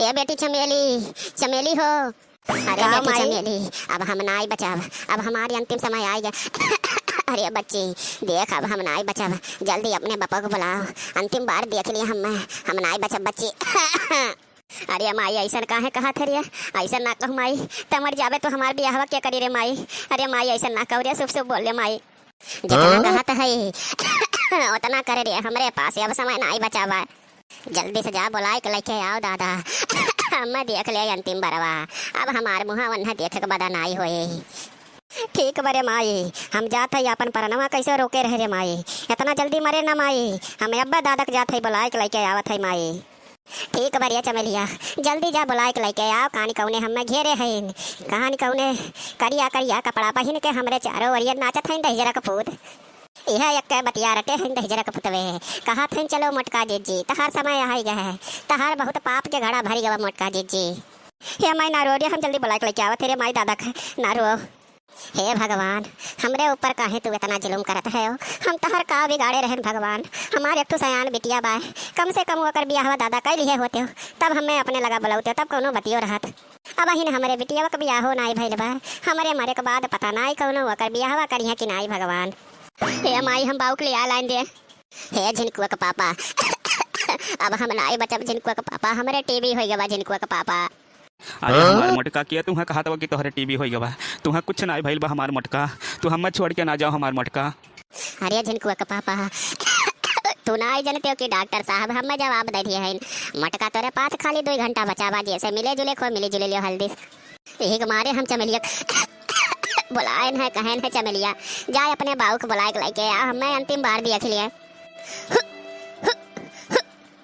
ए बेटी चमेली, चमेली हो। अरे बेटी चमेली, अब हम नाई बचाव, अब हमारी अंतिम समय आएगा। अरे बच्ची देख, अब हम नाई बचाव, जल्दी अपने पापा को बुलाओ, अंतिम बार देख लिया हम नाई बचाव बच्ची। अरे माई ऐसा काहे कहा थे रे, ऐसा ना कहो माई, तमर जावे तो हमार बियाहवा क्या करी रे माई। अरे माई ऐसा ना कहो रे, शुभ बोल रे माई, जितना कहत है उतना करे रे, हमरे पास अब समय नाई बचावा, जल्दी से जा बुलाए के लेके आओ दादा। हम देख ले अंतिम बरवा, अब हमार मुहा वन्हा देखे के बदा नाई होए। ठीक बरे माई, हम जात है अपन परनवा कैसे रोके रहे रे माई, इतना जल्दी मरे ना माई, हम अब्बा दादा के जात है बुलाए के लेके आवत है माई। ठीक बरिया चमेलिया, जल्दी जा बुलाए के लेके आओ, कहानी कौने हमें घेरे हैं, कहानी कौने करिया करिया कपड़ा पहन के हमरे चारों वरिया नाचत हैं दहजरा कपूत। यह एक बतिया रटे हैं दहजरा कपूतवे, कहा थे चलो मोटका जीजी, तहार समय आई गए, तहार बहुत पाप के घड़ा भरी गवा मोटका जीजी। हे माई ना रो रे, हम जल्दी बुलाए के लेके आवत रे माई दादा के, ना रो। हे भगवान, हमरे ऊपर काहे तू इतना जुलुम करत है, हम तहर का बिगाड़े रहन भगवान, हमारे एक तो सयान बिटिया बाय, कम से कम ओकर बियाहवा दादा कई लिए होते हो, तब हमें अपने लगा बुलाते, तब कोनो बतियो रहत। अब अहिन हमरे बिटिया का बियाहो नाई भइल बा, हमरे मरे के बाद पता नाई कौनो ओकर बियाहवा करिया कि नाई भगवान। हे माई, हम बाऊ के लिए लाइन दे। हे झिनकुआ का पापा, अब हम नाई बचब झिनकुआ का पापा, हमरे टीवी हो गवा झिनकुआ का पापा। अरे हमार मोटका किया तुम्हें कहा था कि तोहरे टीवी हो गवा, तुम्हें कुछ ना भइल बा हमार मोटका, तू हम छोड़ के ना जाओ हमार मोटका। अरे झिनकुआ का पापा, तू ना जानते हो कि डॉक्टर साहब हमें जवाब दे दिए हैं, मटका तोरे पास खाली 2 घंटा बचा बा, जैसे मिले जुले खो मिले जुले लियो हल्दी। यही के मारे हम चमेलिया बुलाए है, कहन है चमेलिया जाए अपने बाऊ को बुलाए के लेके आ, हमें अंतिम बार देख लिया।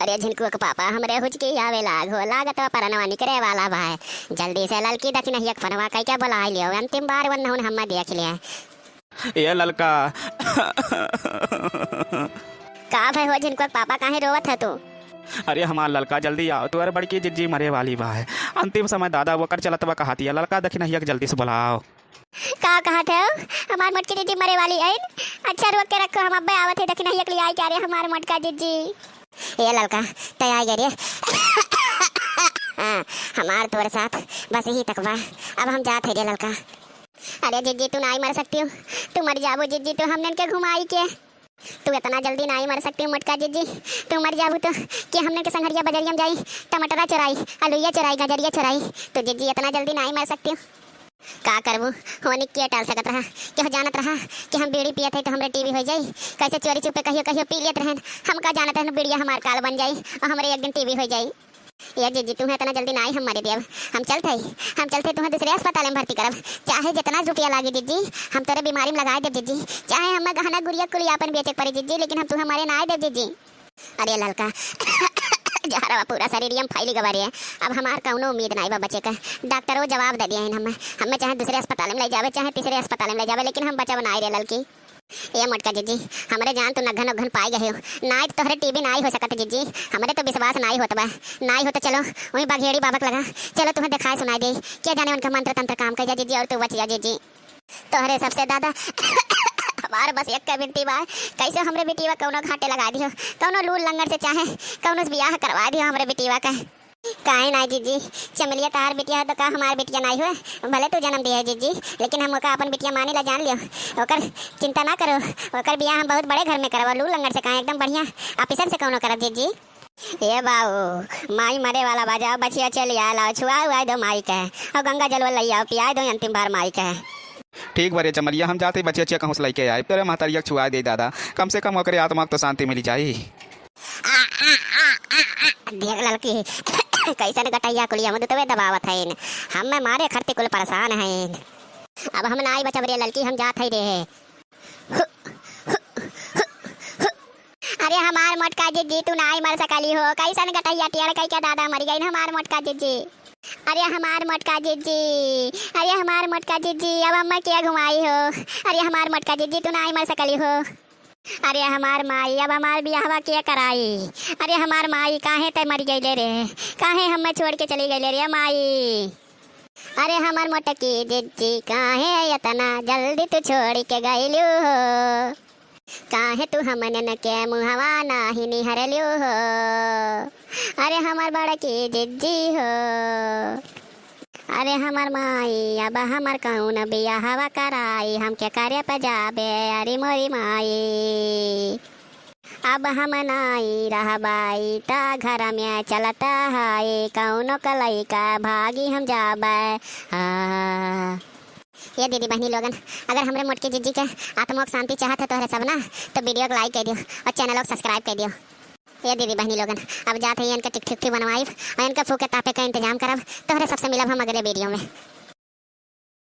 अरे झिनकुआ के पापा, हमरे हुचकी आवे लागो, लागत परनवा निकरे वाला भाई, जल्दी से ललकी दक्षिण हियक फनवा कई के बुला लियो, अंतिम बार वन हम देख लिया। ये ललका का भाई हो झिनकुआ के पापा, काहे रोवत है तू? अरे हमार ललका जल्दी आओ, तुम्हारे बड़की जिज्जी मरे वाली बा है, अंतिम समय दादा वो कर चलत बा, कहती है ललका दक्षिण हियक जल्दी से बुलाओ। का कहा थे हमार मोटकी जीजी मरे वाली है? अच्छा रोक के रखो, हम अब्बे आवत है दक्षिण हियक ले आई क्या रे हमार मोटका जीजी। ये ललका तैयार गे रे। हमार तोर साथ बस यही तक बा, अब हम जाते रे ललका। अरे जीजी तू नहीं मर सकती हो, तू मर जाबो जीजी, तू हमने के घुमाई के, तू इतना जल्दी नहीं मर सकती हो मोटका जीजी, तू मर जाबू तो कि हमने के संघरिया बजरिया में जाई, टमाटरा चुराई, आलूया चुराई, गजरिया चुराई, तो जीजी इतना जल्दी नहीं मर सकती हो। का करबू होने के टाल सकत रहा, कि जानत रहा कि हम बीड़ी पियत है तो हमरे टीवी हो जाई, कैसे चोरी चुपे कहियो कहियो पी लेत रहन, हम का जानत रहन बीड़िया हमार काल बन जाई और हमरे एक दिन टीवी हो जाई। ये जीजी तुम्हें इतना जल्दी नहीं हम मरे देव, हम चलते तुम्हें दूसरे अस्पताल में भर्ती करब, चाहे जितना रुपया लागे जीजी, हम तेरे बीमारी में लगा दे जीजी, चाहे हमें गहना गुड़िया कुलिया अपन बेचे पड़े जीजी, लेकिन हम तुम्हें हमारे ना दे जीजी। अरे ललका जहरा पूरा शरीर हम फैली गवारी है, अब हमार कौनो उम्मीद नहीं बा बचे का, डॉक्टर वो जवाब दे दिया हमें चाहे दूसरे अस्पताल में ले जावे, चाहे तीसरे अस्पताल में ले जावे, लेकिन हम बचाव ना रे ललकी। ये मोटका जीजी, हमरे जान तू नघन नघन पाई गए हो, ना तो तोहरे टीवी ना हो सकत जीजी, हमरे तो विश्वास नहीं होता बा, नहीं हो तो चलो वही बाघेड़ी बाबा लगा, चलो तुम्हें दिखाए सुनाई दे, क्या जाने उनका मंत्र तंत्र काम कर जा जीजी, और तू बच जा जीजी। तोहरे सबसे दादा हमार बस एक विनती बा, कैसे हमरे बेटीवा कौनो घाटे लगा दियो, कौनो लूल लंगर से चाहे कौनो बियाह करवा दियो हमरे बेटीवा का। काहे ना जीजी, चमेलिया तार बिटिया है तो का हमार बिटिया नहीं हुए, भले तू जन्म दिया जीजी, लेकिन हम ओका अपन बिटिया माने ला जान लियो, ओकर चिंता ना करो, ओकर बियाह हम बहुत बड़े घर में करवा, लूल लंगर से कहा एकदम बढ़िया ऑफिसर से कौनो करब जीजी। ये बाऊ माई मरे वाला बाजा, बचिया चल लाओ, छुआ हुआ दो माई का, और गंगा जल ले आओ पिया दो अंतिम बार माई का। ठीक बरे चमलिया, हम जाते बच्चे अच्छे कहूँ लेके आए, तेरे महतारिया छुआ दे दादा, कम से कम ओकरे आत्मा को तो शांति मिली जाए। देख लड़की कैसे न गटैया कुलिया में दुतवे दबावत है, हम मारे खरते कुल परेशान है, अब हम नाई बचब रे लड़की, हम जात है रे। अरे हमार मोटका जीजी तू नाई मर सकली हो, कैसे न गटैया टियाड़ कई के दादा मर गई हमार मोटका जीजी। अरे हमार मोटका जीजी, अरे हमार मोटका जीजी, अब अम्मा क्या घुमाई हो, अरे हमार मोटका जीजी तू नाई मर सकली हो। अरे हमार माई, अब हमार बियाहवा क्या कराई, अरे हमार माई काहे ते मर गई रे, काहे हमें छोड़ के चली गई रे माई। अरे हमार मोटकी जीजी काहे इतना जल्दी तू छोड़ के गईलू हो। काहे तू हमन के मुहवा नाही निहरलियो हो, अरे हमार बड़ा की जिज्जी हो, अरे हमार माई अब हमार कौन बिया हवा कराई, हमके कार्य पे जाबे अरे मोरी माई। अब हम नाई रहबाई ता घर में चलता है, कौनो कलई का भागी हम जाबे। ये दीदी बहनी लोगन, अगर हमरे मोटकी जिज्जी के आत्मोक शांति चाहत है तोहरे सब ना, तो वीडियो को लाइक कर दियो और चैनल को सब्सक्राइब कर दियो। ये दीदी बहनी लोगन, अब जाते हैं इनका टिक बनवाई और इनका फूके तापे का इंतजाम करब। तोहरे सबसे मिलब हम अगले वीडियो में।